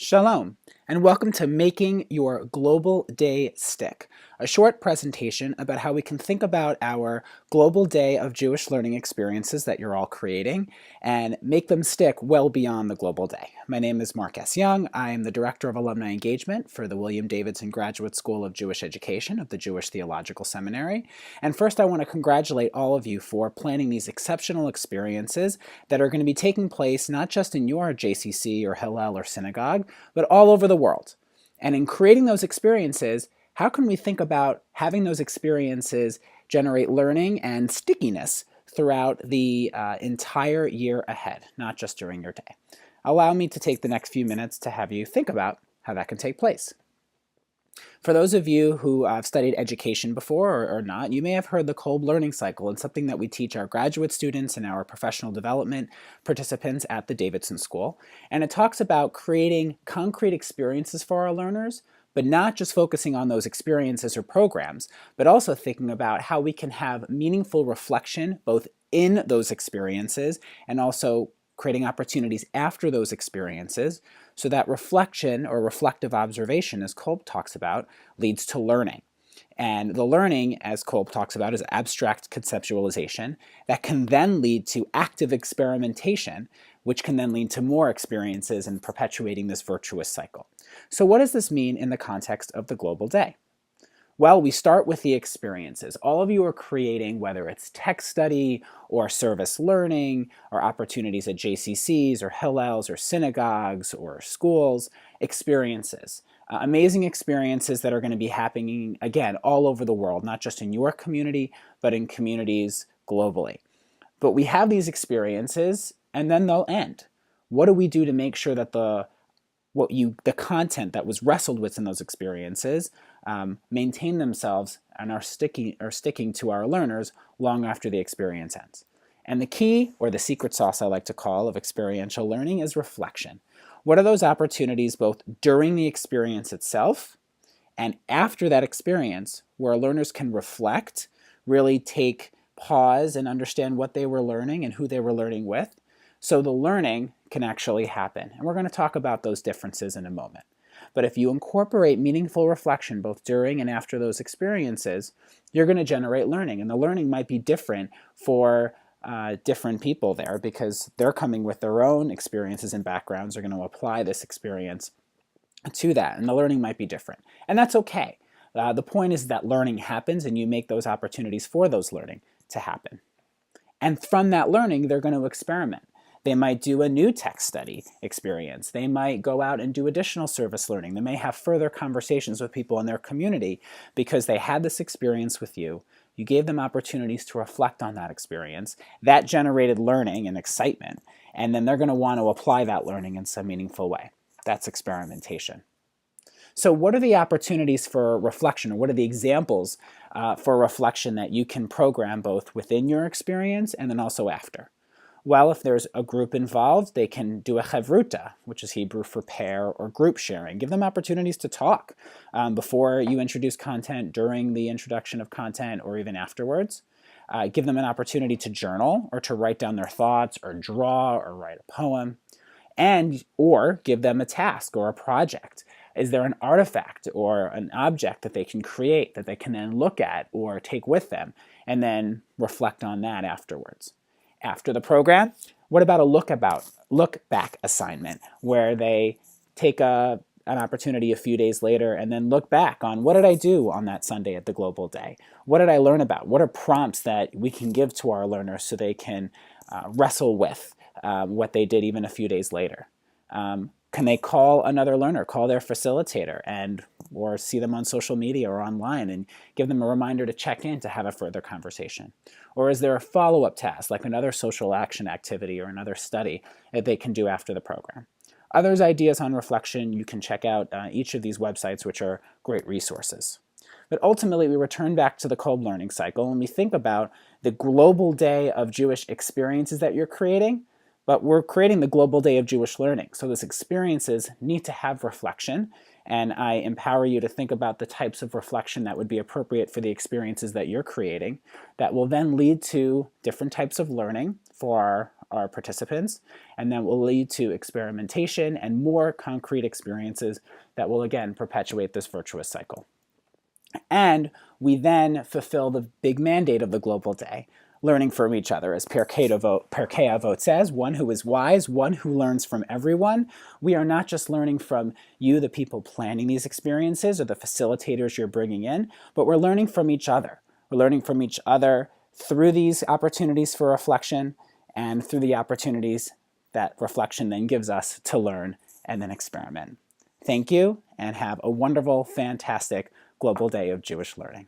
Shalom, and welcome to Making Your Global Day Stick, a short presentation about how we can think about our global day of Jewish learning experiences that you're all creating and make them stick well beyond the global day. My name is Mark S. Young. I am the Director of Alumni Engagement for the William Davidson Graduate School of Jewish Education of the Jewish Theological Seminary. And first, I want to congratulate all of you for planning these exceptional experiences that are going to be taking place not just in your JCC or Hillel or synagogue, but all over the world. And in creating those experiences, how can we think about having those experiences generate learning and stickiness throughout the entire year ahead, not just during your day? Allow me to take the next few minutes to have you think about how that can take place. For those of you who have studied education before or not, you may have heard the Kolb learning cycle. It's something that we teach our graduate students and our professional development participants at the Davidson School. And it talks about creating concrete experiences for our learners, but not just focusing on those experiences or programs, but also thinking about how we can have meaningful reflection both in those experiences and also creating opportunities after those experiences, so that reflection or reflective observation, as Kolb talks about, leads to learning. And the learning, as Kolb talks about, is abstract conceptualization that can then lead to active experimentation, which can then lead to more experiences and perpetuating this virtuous cycle. So what does this mean in the context of the global day? Well, we start with the experiences. All of you are creating, whether it's tech study or service learning or opportunities at JCCs or Hillels or synagogues or schools, experiences. Amazing experiences that are going to be happening, again, all over the world, not just in your community, but in communities globally. But we have these experiences and then they'll end. What do we do to make sure that the content that was wrestled with in those experiences maintain themselves and are sticking to our learners long after the experience ends? And the key, or the secret sauce I like to call, of experiential learning is reflection. What are those opportunities both during the experience itself and after that experience where learners can reflect, really take pause and understand what they were learning and who they were learning with, so the learning can actually happen? And we're going to talk about those differences in a moment. But if you incorporate meaningful reflection both during and after those experiences, you're going to generate learning. And the learning might be different for different people there because they're coming with their own experiences and backgrounds. They're going to apply this experience to that, and the learning might be different. And that's okay. The point is that learning happens and you make those opportunities for those learning to happen. And from that learning, they're going to experiment. They might do a new tech study experience. They might go out and do additional service learning. They may have further conversations with people in their community because they had this experience with you. You gave them opportunities to reflect on that experience. That generated learning and excitement. And then they're going to want to apply that learning in some meaningful way. That's experimentation. So what are the opportunities for reflection, or what are the examples for reflection that you can program both within your experience and then also after? Well, if there's a group involved, they can do a chavruta, which is Hebrew for pair or group sharing. Give them opportunities to talk before you introduce content, during the introduction of content, or even afterwards. Give them an opportunity to journal or to write down their thoughts or draw or write a poem. Or give them a task or a project. Is there an artifact or an object that they can create that they can then look at or take with them and then reflect on that afterwards? After the program, what about a look back assignment where they take an opportunity a few days later and then look back on what did I do on that Sunday at the Global Day? What did I learn about? What are prompts that we can give to our learners so they can wrestle with what they did even a few days later? Can they call another learner, call their facilitator, or see them on social media or online and give them a reminder to check in to have a further conversation? Or is there a follow-up task, like another social action activity or another study that they can do after the program? Others ideas on reflection, you can check out each of these websites, which are great resources. But ultimately, we return back to the Kolb learning cycle and we think about the global day of Jewish experiences that you're creating. But we're creating the global day of Jewish learning. So those experiences need to have reflection. And I empower you to think about the types of reflection that would be appropriate for the experiences that you're creating that will then lead to different types of learning for our participants, and then will lead to experimentation and more concrete experiences that will again perpetuate this virtuous cycle. And we then fulfill the big mandate of the global day, learning from each other. As Per Avot says, one who is wise, one who learns from everyone. We are not just learning from you, the people planning these experiences, or the facilitators you're bringing in, but we're learning from each other. We're learning from each other through these opportunities for reflection and through the opportunities that reflection then gives us to learn and then experiment. Thank you, and have a wonderful, fantastic Global Day of Jewish Learning.